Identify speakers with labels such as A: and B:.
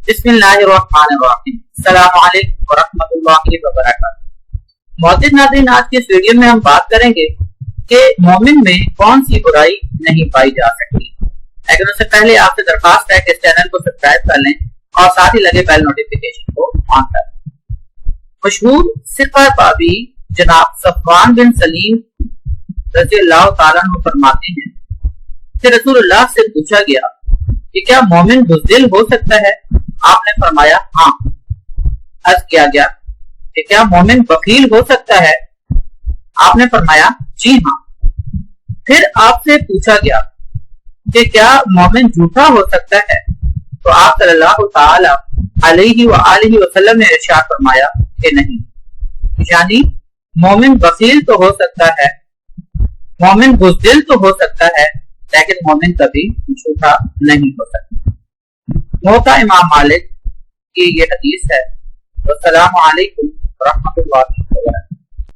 A: بسم اللہ الرحمن الرحیم، السلام علیکم ورحمۃ اللہ وبرکاتہ۔ معزز ناظرین، آج کی اس ویڈیو میں ہم بات کریں گے کہ مومن میں کون سی برائی نہیں پائی جا سکتی۔ لیکن اس سے پہلے آپ سے درخواست ہے کہ اس چینل کو سبسکرائب کر لیں اور ساتھ ہی لگے بیل نوٹیفیکیشن کو آن کر لیں۔ مشہور سقہ بابی جناب صفوان بن سلیم رضی اللہ تعالیٰ عنہ فرماتے ہیں کہ رسول اللہ سے پوچھا گیا کہ کیا مومن بزدل ہو سکتا ہے؟ آپ نے فرمایا ہاں۔ عرض کیا گیا کہ کیا مومن بخیل ہو سکتا ہے؟ آپ نے فرمایا جی ہاں۔ پھر آپ سے پوچھا گیا کہ کیا مومن جھوٹا ہو سکتا ہے؟ تو آپ صلی اللہ تعالی علیہ وآلہ وسلم نے ارشاد فرمایا کہ نہیں، یعنی مومن بخیل تو ہو سکتا ہے، مومن بزدل تو ہو سکتا ہے، لیکن مومن کبھی جھوٹا نہیں ہو سکتا۔ موتا امام مالک کی یہ حدیث ہے۔ السلام علیکم ورحمۃ اللہ وبرکاتہ۔